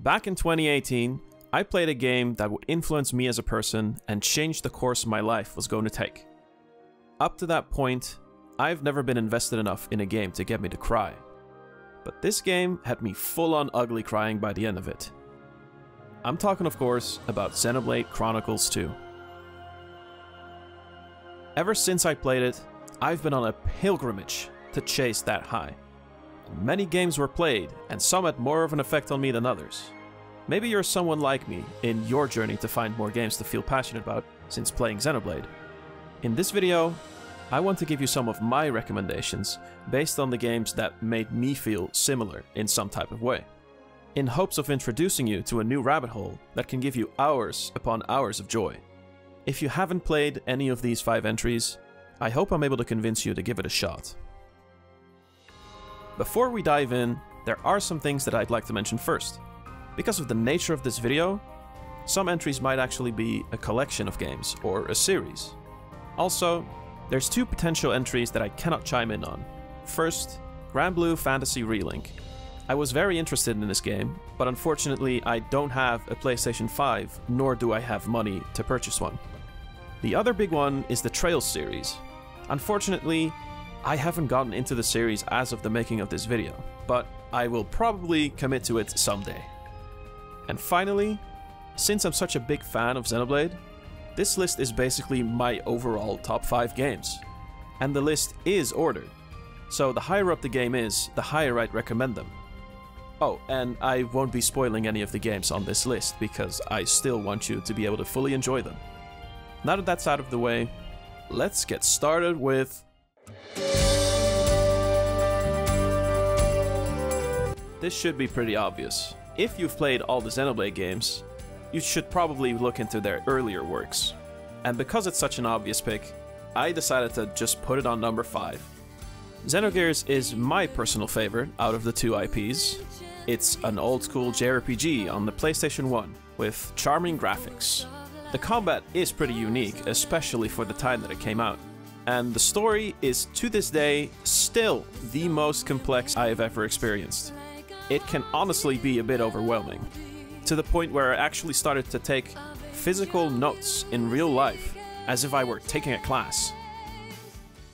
Back in 2018, I played a game that would influence me as a person and change the course my life was going to take. Up to that point, I've never been invested enough in a game to get me to cry. But this game had me full-on ugly crying by the end of it. I'm talking, of course, about Xenoblade Chronicles 2. Ever since I played it, I've been on a pilgrimage to chase that high. Many games were played, and some had more of an effect on me than others. Maybe you're someone like me in your journey to find more games to feel passionate about since playing Xenoblade. In this video, I want to give you some of my recommendations based on the games that made me feel similar in some type of way, in hopes of introducing you to a new rabbit hole that can give you hours upon hours of joy. If you haven't played any of these 5 entries, I hope I'm able to convince you to give it a shot. Before we dive in, there are some things that I'd like to mention first. Because of the nature of this video, some entries might actually be a collection of games or a series. Also, there's 2 potential entries that I cannot chime in on. First, Granblue Fantasy Relink. I was very interested in this game, but unfortunately I don't have a PlayStation 5, nor do I have money to purchase one. The other big one is the Trails series. Unfortunately, I haven't gotten into the series as of the making of this video, but I will probably commit to it someday. And finally, since I'm such a big fan of Xenoblade, this list is basically my overall top 5 games. And the list is ordered, so the higher up the game is, the higher I'd recommend them. Oh, and I won't be spoiling any of the games on this list because I still want you to be able to fully enjoy them. Now that that's out of the way, let's get started with... This should be pretty obvious. If you've played all the Xenoblade games, you should probably look into their earlier works. And because it's such an obvious pick, I decided to just put it on number 5. Xenogears is my personal favorite out of the 2 IPs. It's an old-school JRPG on the PlayStation 1 with charming graphics. The combat is pretty unique, especially for the time that it came out. And the story is, to this day, still the most complex I have ever experienced. It can honestly be a bit overwhelming, to the point where I actually started to take physical notes in real life, as if I were taking a class.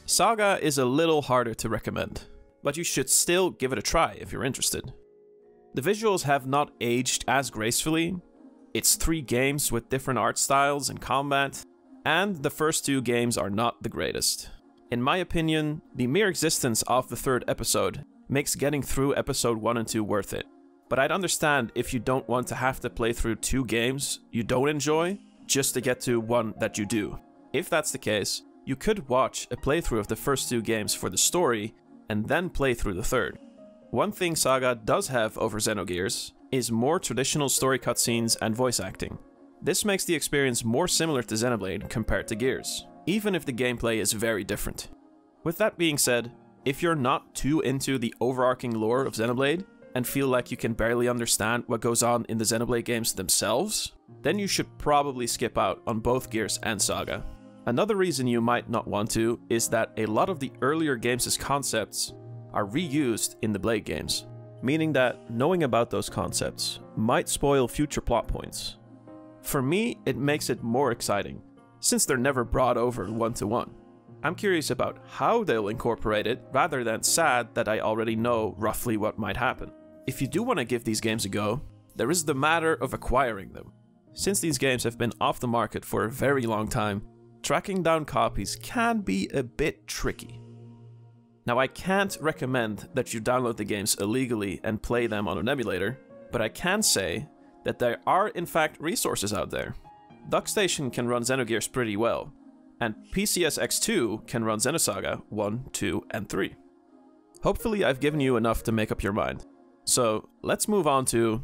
Saga is a little harder to recommend, but you should still give it a try if you're interested. The visuals have not aged as gracefully. It's 3 games with different art styles and combat, and the first 2 games are not the greatest. In my opinion, the mere existence of the 3rd episode makes getting through episode 1 and 2 worth it. But I'd understand if you don't want to have to play through 2 games you don't enjoy just to get to one that you do. If that's the case, you could watch a playthrough of the first 2 games for the story and then play through the 3rd. One thing Saga does have over Xenogears is more traditional story cutscenes and voice acting. This makes the experience more similar to Xenoblade compared to Gears, even if the gameplay is very different. With that being said, if you're not too into the overarching lore of Xenoblade and feel like you can barely understand what goes on in the Xenoblade games themselves, then you should probably skip out on both Gears and Saga. Another reason you might not want to is that a lot of the earlier games' concepts are reused in the Blade games, meaning that knowing about those concepts might spoil future plot points. For me, it makes it more exciting, since they're never brought over one-to-one. I'm curious about how they'll incorporate it, rather than sad that I already know roughly what might happen. If you do want to give these games a go, there is the matter of acquiring them. Since these games have been off the market for a very long time, tracking down copies can be a bit tricky. Now, I can't recommend that you download the games illegally and play them on an emulator, but I can say that there are in fact resources out there. DuckStation can run Xenogears pretty well, and PCSX2 can run Xenosaga 1, 2, and 3. Hopefully I've given you enough to make up your mind. So let's move on to...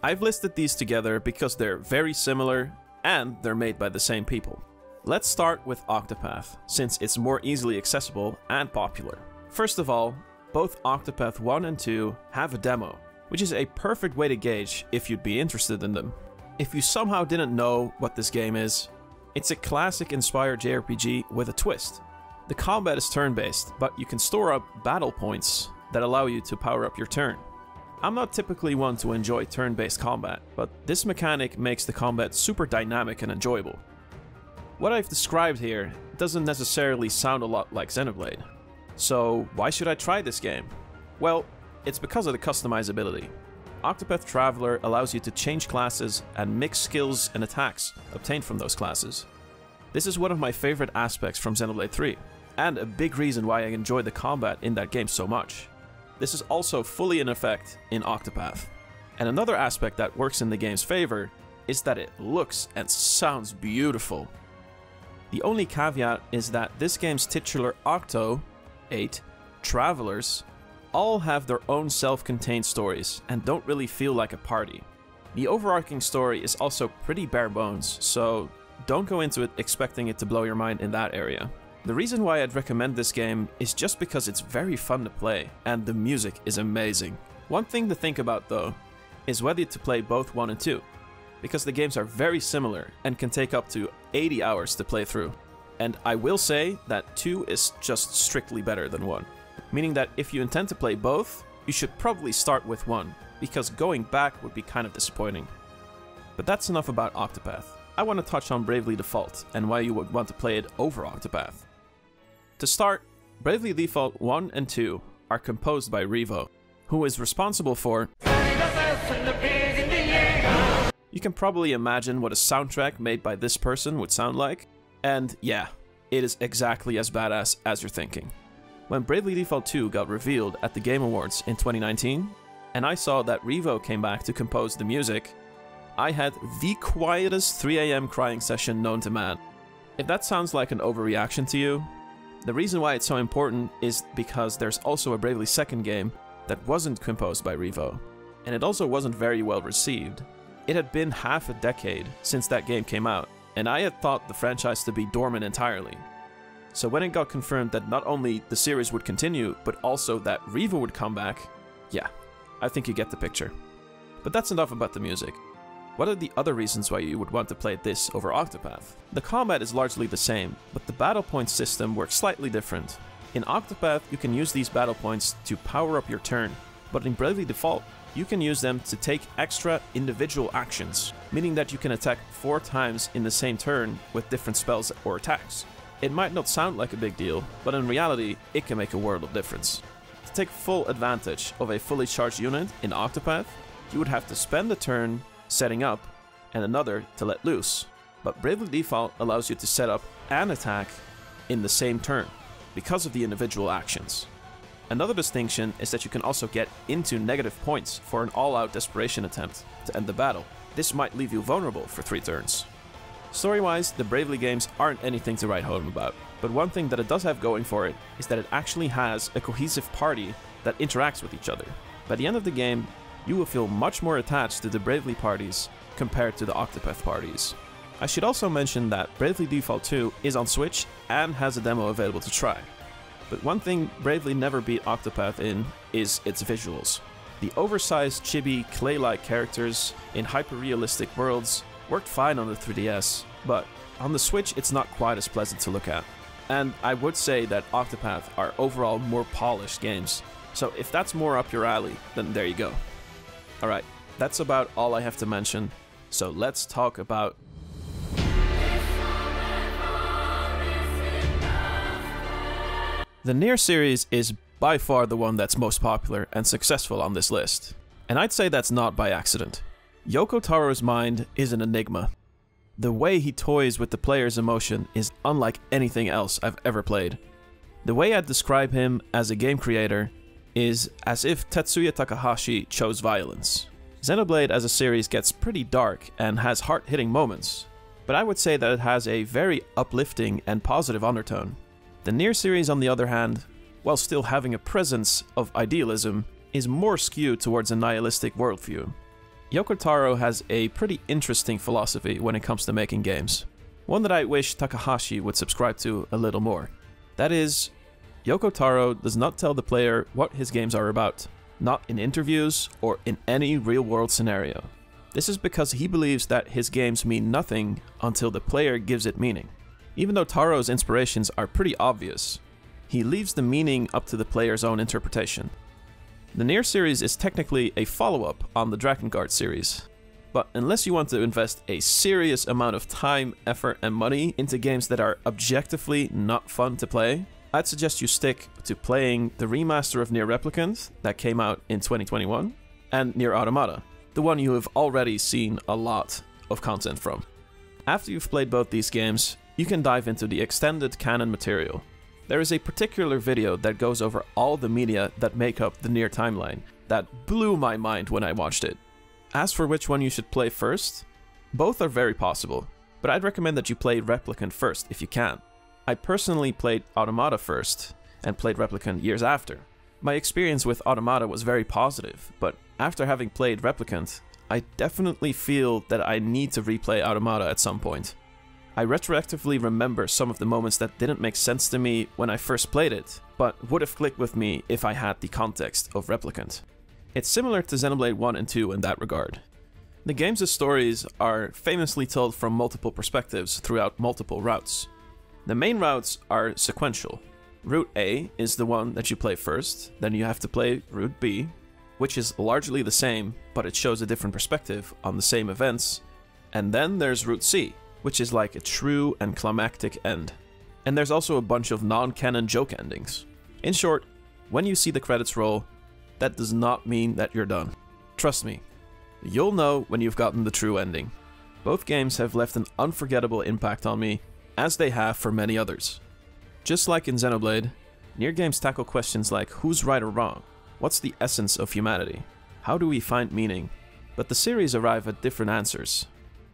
I've listed these together because they're very similar and they're made by the same people. Let's start with Octopath, since it's more easily accessible and popular. First of all, both Octopath 1 and 2 have a demo, which is a perfect way to gauge if you'd be interested in them. If you somehow didn't know what this game is, it's a classic inspired JRPG with a twist. The combat is turn-based, but you can store up battle points that allow you to power up your turn. I'm not typically one to enjoy turn-based combat, but this mechanic makes the combat super dynamic and enjoyable. What I've described here doesn't necessarily sound a lot like Xenoblade. So why should I try this game? Well, it's because of the customizability. Octopath Traveler allows you to change classes and mix skills and attacks obtained from those classes. This is one of my favorite aspects from Xenoblade 3, and a big reason why I enjoy the combat in that game so much. This is also fully in effect in Octopath. And another aspect that works in the game's favor is that it looks and sounds beautiful. The only caveat is that this game's titular Octo, 8, Travelers, all have their own self-contained stories and don't really feel like a party. The overarching story is also pretty bare bones, so don't go into it expecting it to blow your mind in that area. The reason why I'd recommend this game is just because it's very fun to play, and the music is amazing. One thing to think about though, is whether to play both 1 and 2, because the games are very similar and can take up to 80 hours to play through. And I will say that 2 is just strictly better than 1, meaning that if you intend to play both, you should probably start with 1, because going back would be kind of disappointing. But that's enough about Octopath. I want to touch on Bravely Default and why you would want to play it over Octopath. To start, Bravely Default 1 and 2 are composed by Revo, who is responsible for... You can probably imagine what a soundtrack made by this person would sound like, and yeah, it is exactly as badass as you're thinking. When Bravely Default 2 got revealed at the Game Awards in 2019, and I saw that Revo came back to compose the music, I had the quietest 3 AM crying session known to man. If that sounds like an overreaction to you, the reason why it's so important is because there's also a Bravely second game that wasn't composed by Revo, and it also wasn't very well received. It had been half a decade since that game came out, and I had thought the franchise to be dormant entirely. So when it got confirmed that not only the series would continue, but also that Revo would come back, yeah, I think you get the picture. But that's enough about the music. What are the other reasons why you would want to play this over Octopath? The combat is largely the same, but the battle points system works slightly different. In Octopath, you can use these battle points to power up your turn, but in Bravely Default, you can use them to take extra individual actions, meaning that you can attack 4 times in the same turn with different spells or attacks. It might not sound like a big deal, but in reality, it can make a world of difference. To take full advantage of a fully charged unit in Octopath, you would have to spend a turn setting up and another to let loose. But Bravely Default allows you to set up and attack in the same turn, because of the individual actions. Another distinction is that you can also get into negative points for an all-out desperation attempt to end the battle. This might leave you vulnerable for 3 turns. Story-wise, the Bravely games aren't anything to write home about, but one thing that it does have going for it is that it actually has a cohesive party that interacts with each other. By the end of the game, you will feel much more attached to the Bravely parties compared to the Octopath parties. I should also mention that Bravely Default 2 is on Switch and has a demo available to try. But one thing Bravely never beat Octopath in is its visuals. The oversized, chibi, clay-like characters in hyper-realistic worlds worked fine on the 3DS, but on the Switch it's not quite as pleasant to look at. And I would say that Octopath are overall more polished games, so if that's more up your alley, then there you go. Alright, that's about all I have to mention, so let's talk about... The Nier series is by far the one that's most popular and successful on this list, and I'd say that's not by accident. Yoko Taro's mind is an enigma. The way he toys with the player's emotion is unlike anything else I've ever played. The way I'd describe him as a game creator is as if Tetsuya Takahashi chose violence. Xenoblade as a series gets pretty dark and has heart-hitting moments, but I would say that it has a very uplifting and positive undertone. The Nier series, on the other hand, while still having a presence of idealism, is more skewed towards a nihilistic worldview. Yoko Taro has a pretty interesting philosophy when it comes to making games, one that I wish Takahashi would subscribe to a little more. That is, Yoko Taro does not tell the player what his games are about, not in interviews or in any real-world scenario. This is because he believes that his games mean nothing until the player gives it meaning. Even though Taro's inspirations are pretty obvious, he leaves the meaning up to the player's own interpretation. The Nier series is technically a follow-up on the Drakengard series, but unless you want to invest a serious amount of time, effort, and money into games that are objectively not fun to play, I'd suggest you stick to playing the remaster of Nier Replicant that came out in 2021, and Nier Automata, the one you have already seen a lot of content from. After you've played both these games, you can dive into the extended canon material. There is a particular video that goes over all the media that make up the Nier timeline that blew my mind when I watched it. As for which one you should play first, both are very possible, but I'd recommend that you play Replicant first if you can. I personally played Automata first, and played Replicant years after. My experience with Automata was very positive, but after having played Replicant, I definitely feel that I need to replay Automata at some point. I retroactively remember some of the moments that didn't make sense to me when I first played it, but would have clicked with me if I had the context of Replicant. It's similar to Xenoblade 1 and 2 in that regard. The game's stories are famously told from multiple perspectives throughout multiple routes. The main routes are sequential. Route A is the one that you play first, then you have to play Route B, which is largely the same, but it shows a different perspective on the same events, and then there's Route C, which is like a true and climactic end. And there's also a bunch of non-canon joke endings. In short, when you see the credits roll, that does not mean that you're done. Trust me, you'll know when you've gotten the true ending. Both games have left an unforgettable impact on me, as they have for many others. Just like in Xenoblade, Nier games tackle questions like who's right or wrong, what's the essence of humanity, how do we find meaning, but the series arrive at different answers.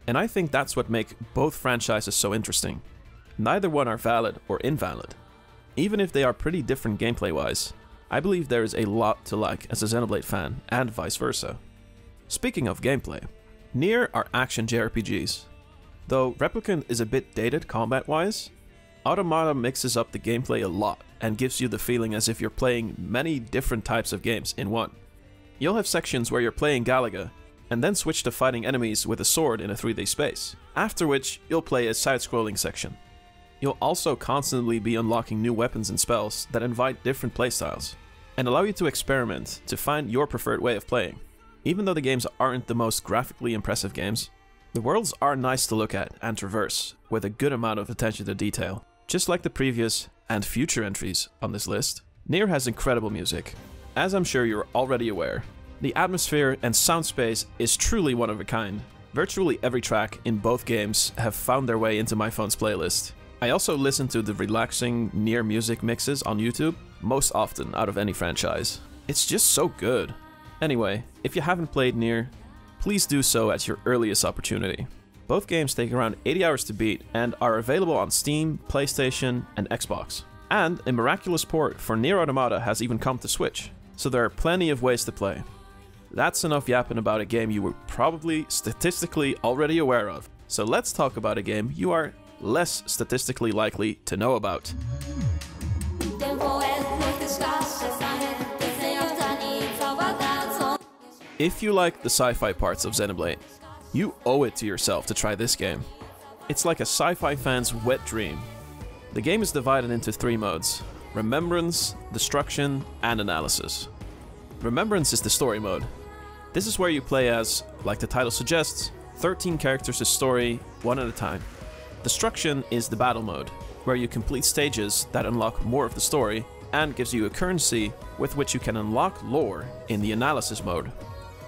And I think that's what makes both franchises so interesting. Neither one are valid or invalid. Even if they are pretty different gameplay-wise, I believe there is a lot to like as a Xenoblade fan, and vice versa. Speaking of gameplay, Nier are action JRPGs. Though Replicant is a bit dated combat-wise, Automata mixes up the gameplay a lot and gives you the feeling as if you're playing many different types of games in one. You'll have sections where you're playing Galaga, and then switch to fighting enemies with a sword in a 3D space, after which you'll play a side-scrolling section. You'll also constantly be unlocking new weapons and spells that invite different playstyles, and allow you to experiment to find your preferred way of playing. Even though the games aren't the most graphically impressive games, the worlds are nice to look at and traverse, with a good amount of attention to detail. Just like the previous and future entries on this list, Nier has incredible music. As I'm sure you're already aware, the atmosphere and sound space is truly one of a kind. Virtually every track in both games have found their way into my phone's playlist. I also listen to the relaxing Nier music mixes on YouTube most often out of any franchise. It's just so good. Anyway, if you haven't played Nier, please do so at your earliest opportunity. Both games take around 80 hours to beat and are available on Steam, PlayStation, and Xbox. And a miraculous port for Nier Automata has even come to Switch, so there are plenty of ways to play. That's enough yapping about a game you were probably statistically already aware of. So let's talk about a game you are less statistically likely to know about. If you like the sci-fi parts of Xenoblade, you owe it to yourself to try this game. It's like a sci-fi fan's wet dream. The game is divided into 3 modes: Remembrance, Destruction, and Analysis. Remembrance is the story mode. This is where you play as, like the title suggests, 13 characters' story, one at a time. Destruction is the battle mode, where you complete stages that unlock more of the story, and gives you a currency with which you can unlock lore in the Analysis mode.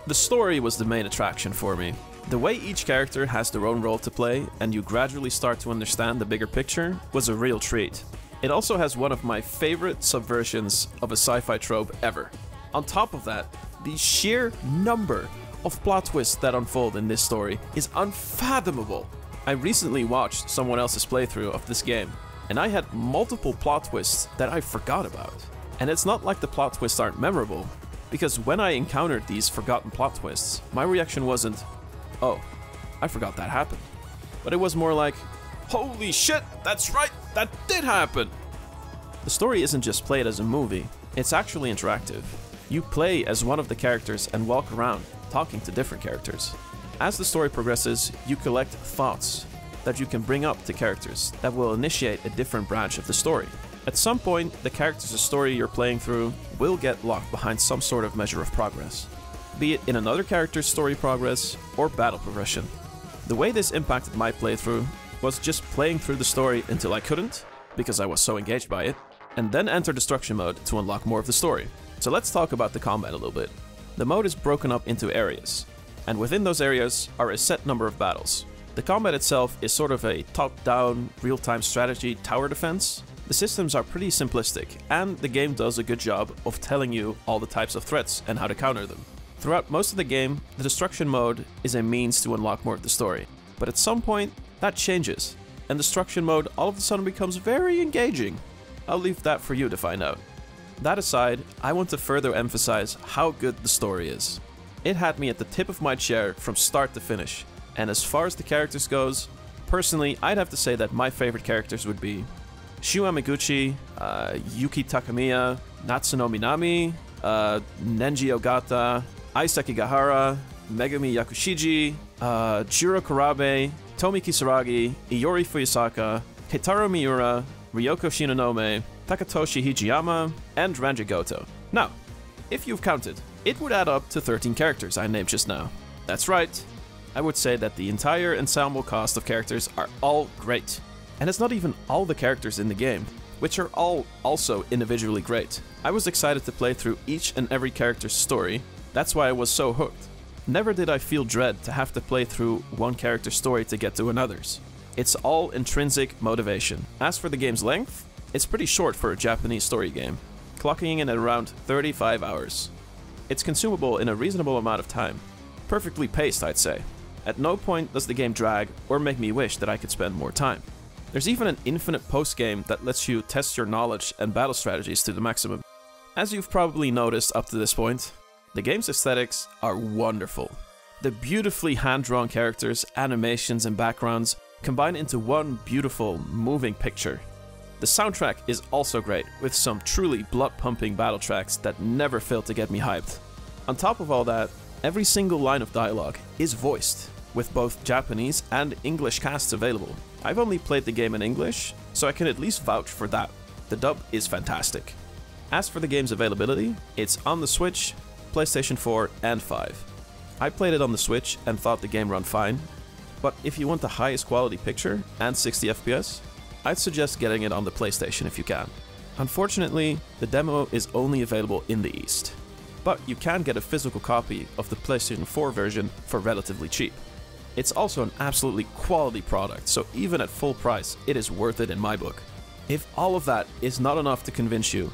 The story was the main attraction for me. The way each character has their own role to play, and you gradually start to understand the bigger picture, was a real treat. It also has one of my favorite subversions of a sci-fi trope ever. On top of that, the sheer number of plot twists that unfold in this story is unfathomable. I recently watched someone else's playthrough of this game, and I had multiple plot twists that I forgot about. And it's not like the plot twists aren't memorable, because when I encountered these forgotten plot twists, my reaction wasn't, "Oh, I forgot that happened." But it was more like, "Holy shit, that's right, that did happen!" The story isn't just played as a movie, it's actually interactive. You play as one of the characters and walk around, talking to different characters. As the story progresses, you collect thoughts, that you can bring up to characters that will initiate a different branch of the story. At some point, the character's story you're playing through will get locked behind some sort of measure of progress, be it in another character's story progress or battle progression. The way this impacted my playthrough was just playing through the story until I couldn't, because I was so engaged by it, and then enter destruction mode to unlock more of the story. So let's talk about the combat a little bit. The mode is broken up into areas, and within those areas are a set number of battles. The combat itself is sort of a top-down, real-time strategy tower defense. The systems are pretty simplistic, and the game does a good job of telling you all the types of threats and how to counter them. Throughout most of the game, the destruction mode is a means to unlock more of the story, but at some point, that changes, and destruction mode all of a sudden becomes very engaging. I'll leave that for you to find out. That aside, I want to further emphasize how good the story is. It had me at the tip of my chair from start to finish, and as far as the characters goes, personally, I'd have to say that my favorite characters would be Shu Amiguchi, Yuki Takamiya, Natsuno Minami, Nenji Ogata, Aiseki Gahara, Megumi Yakushiji, Jiro Kurabe, Tomi Kisaragi, Iori Fuyasaka, Keitaro Miura, Ryoko Shinonome, Takatoshi Hijiyama, and Ranji Goto. Now, if you've counted, it would add up to 13 characters I named just now. That's right, I would say that the entire ensemble cast of characters are all great. And it's not even all the characters in the game, which are all also individually great. I was excited to play through each and every character's story, that's why I was so hooked. Never did I feel dread to have to play through one character's story to get to another's. It's all intrinsic motivation. As for the game's length, it's pretty short for a Japanese story game, clocking in at around 35 hours. It's consumable in a reasonable amount of time. Perfectly paced, I'd say. At no point does the game drag or make me wish that I could spend more time. There's even an infinite post-game that lets you test your knowledge and battle strategies to the maximum. As you've probably noticed up to this point, the game's aesthetics are wonderful. The beautifully hand-drawn characters, animations, and backgrounds combine into one beautiful, moving picture. The soundtrack is also great, with some truly blood-pumping battle tracks that never fail to get me hyped. On top of all that, every single line of dialogue is voiced, with both Japanese and English casts available. I've only played the game in English, so I can at least vouch for that. The dub is fantastic. As for the game's availability, it's on the Switch, PlayStation 4, and 5. I played it on the Switch and thought the game ran fine, but if you want the highest quality picture and 60 FPS, I'd suggest getting it on the PlayStation if you can. Unfortunately, the demo is only available in the East, but you can get a physical copy of the PlayStation 4 version for relatively cheap. It's also an absolutely quality product, so even at full price, it is worth it in my book. If all of that is not enough to convince you,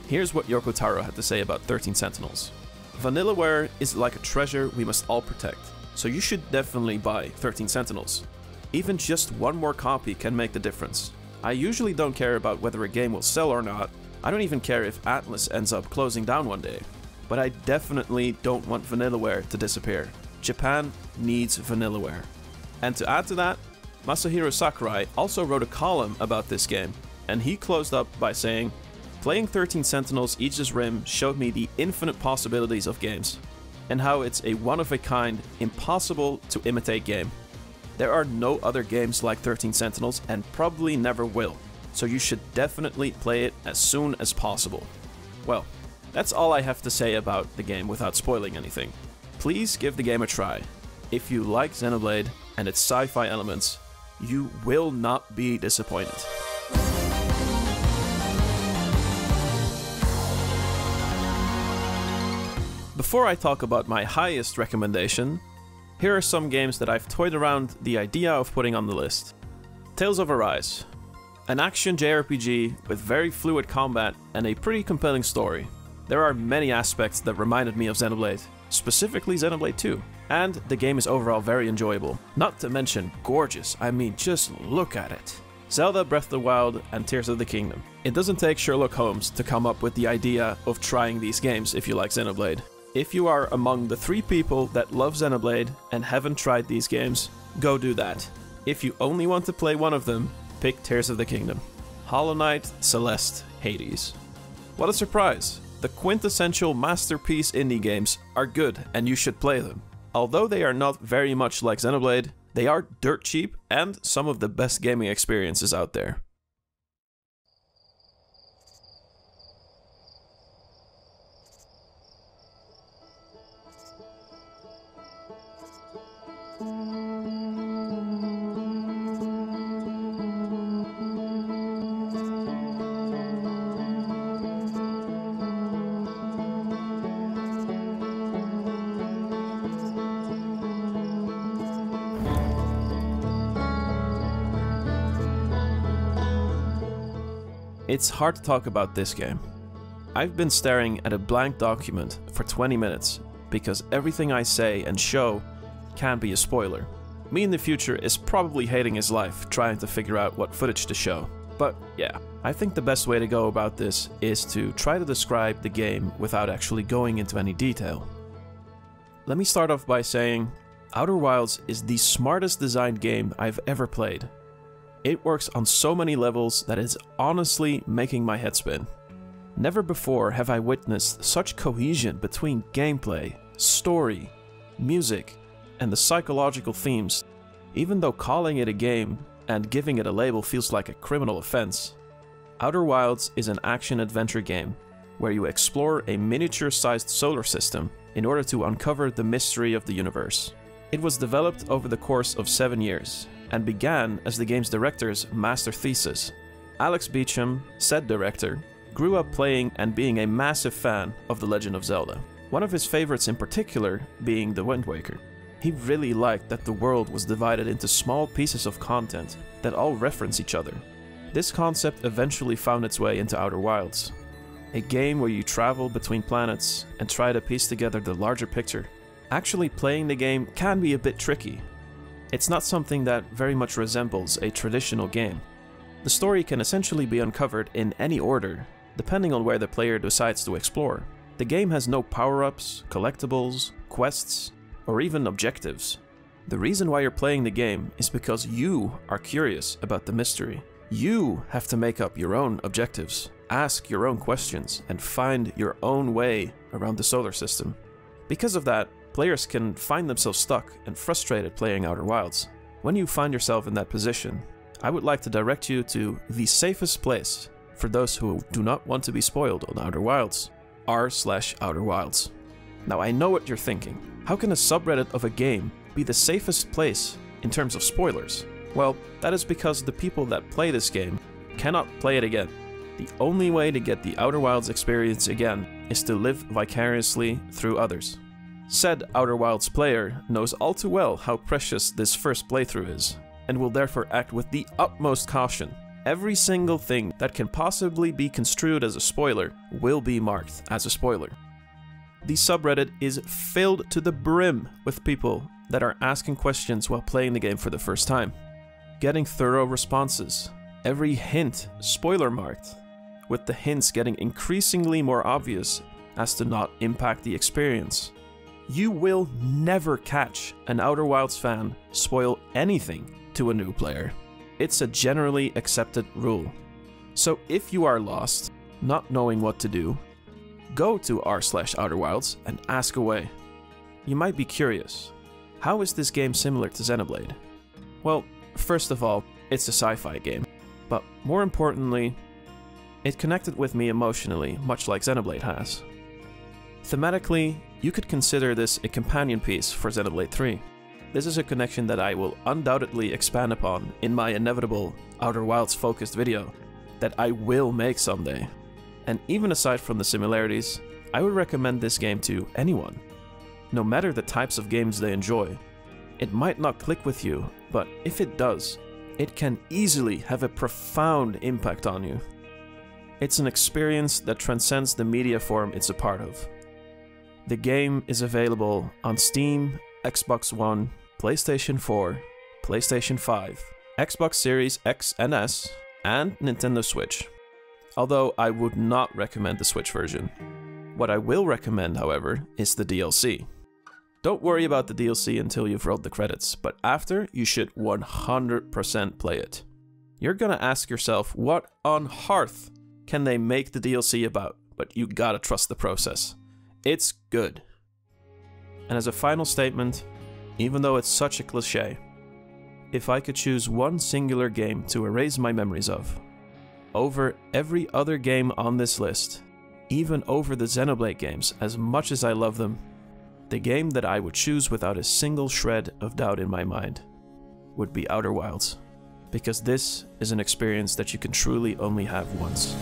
here's what Yoko Taro had to say about 13 Sentinels. Vanillaware is like a treasure we must all protect, so you should definitely buy 13 Sentinels. Even just one more copy can make the difference. I usually don't care about whether a game will sell or not. I don't even care if Atlas ends up closing down one day. But I definitely don't want Vanillaware to disappear. Japan needs Vanillaware. And to add to that, Masahiro Sakurai also wrote a column about this game, and he closed up by saying, "Playing 13 Sentinels Aegis Rim showed me the infinite possibilities of games, and how it's a one-of-a-kind, impossible to imitate game. There are no other games like 13 Sentinels and probably never will, so you should definitely play it as soon as possible." Well, that's all I have to say about the game without spoiling anything. Please give the game a try. If you like Xenoblade and its sci-fi elements, you will not be disappointed. Before I talk about my highest recommendation, here are some games that I've toyed around the idea of putting on the list. Tales of Arise. An action JRPG with very fluid combat and a pretty compelling story. There are many aspects that reminded me of Xenoblade, specifically Xenoblade 2, and the game is overall very enjoyable. Not to mention gorgeous, I mean just look at it. Zelda Breath of the Wild and Tears of the Kingdom. It doesn't take Sherlock Holmes to come up with the idea of trying these games if you like Xenoblade. If you are among the 3 people that love Xenoblade and haven't tried these games, go do that. If you only want to play one of them, pick Tears of the Kingdom. Hollow Knight, Celeste, Hades. What a surprise! The quintessential masterpiece indie games are good and you should play them. Although they are not very much like Xenoblade, They are dirt cheap and some of the best gaming experiences out there. It's hard to talk about this game. I've been staring at a blank document for 20 minutes because everything I say and show can be a spoiler. Me in the future is probably hating his life trying to figure out what footage to show. But yeah, I think the best way to go about this is to try to describe the game without actually going into any detail. Let me start off by saying Outer Wilds is the smartest designed game I've ever played. It works on so many levels that it's honestly making my head spin. Never before have I witnessed such cohesion between gameplay, story, music, and the psychological themes. Even though calling it a game and giving it a label feels like a criminal offense, Outer Wilds is an action-adventure game where you explore a miniature-sized solar system in order to uncover the mystery of the universe. It was developed over the course of 7 years, and began as the game's director's master thesis. Alex Beecham, said director, grew up playing and being a massive fan of The Legend of Zelda, one of his favorites in particular being The Wind Waker. He really liked that the world was divided into small pieces of content that all reference each other. This concept eventually found its way into Outer Wilds, a game where you travel between planets and try to piece together the larger picture. Actually playing the game can be a bit tricky. It's not something that very much resembles a traditional game. The story can essentially be uncovered in any order, depending on where the player decides to explore. The game has no power-ups, collectibles, quests, or even objectives. The reason why you're playing the game is because you are curious about the mystery. You have to make up your own objectives, ask your own questions, and find your own way around the solar system. Because of that, players can find themselves stuck and frustrated playing Outer Wilds. When you find yourself in that position, I would like to direct you to the safest place for those who do not want to be spoiled on Outer Wilds, r/Outer Wilds. Now I know what you're thinking. How can a subreddit of a game be the safest place in terms of spoilers? Well, that is because the people that play this game cannot play it again. The only way to get the Outer Wilds experience again is to live vicariously through others. Said Outer Wilds player knows all too well how precious this first playthrough is, and will therefore act with the utmost caution. Every single thing that can possibly be construed as a spoiler will be marked as a spoiler. The subreddit is filled to the brim with people that are asking questions while playing the game for the first time, getting thorough responses, every hint spoiler marked, with the hints getting increasingly more obvious as to not impact the experience. You will never catch an Outer Wilds fan spoil anything to a new player. It's a generally accepted rule. So if you are lost, not knowing what to do, go to r/Outer Wilds and ask away. You might be curious, how is this game similar to Xenoblade? Well, first of all, it's a sci-fi game, but more importantly, it connected with me emotionally, much like Xenoblade has. Thematically, you could consider this a companion piece for Xenoblade 3. This is a connection that I will undoubtedly expand upon in my inevitable Outer Wilds focused video that I will make someday. And even aside from the similarities, I would recommend this game to anyone, no matter the types of games they enjoy. It might not click with you, but if it does, it can easily have a profound impact on you. It's an experience that transcends the media form it's a part of. The game is available on Steam, Xbox One, PlayStation 4, PlayStation 5, Xbox Series X and S, and Nintendo Switch. Although I would not recommend the Switch version. What I will recommend, however, is the DLC. Don't worry about the DLC until you've rolled the credits, but after, you should 100% play it. You're gonna ask yourself, what on hearth can they make the DLC about? But you gotta trust the process. It's good. And as a final statement, even though it's such a cliche, If I could choose one singular game to erase my memories of, over every other game on this list, even over the Xenoblade games, as much as I love them, the game that I would choose without a single shred of doubt in my mind would be Outer Wilds, because this is an experience that you can truly only have once.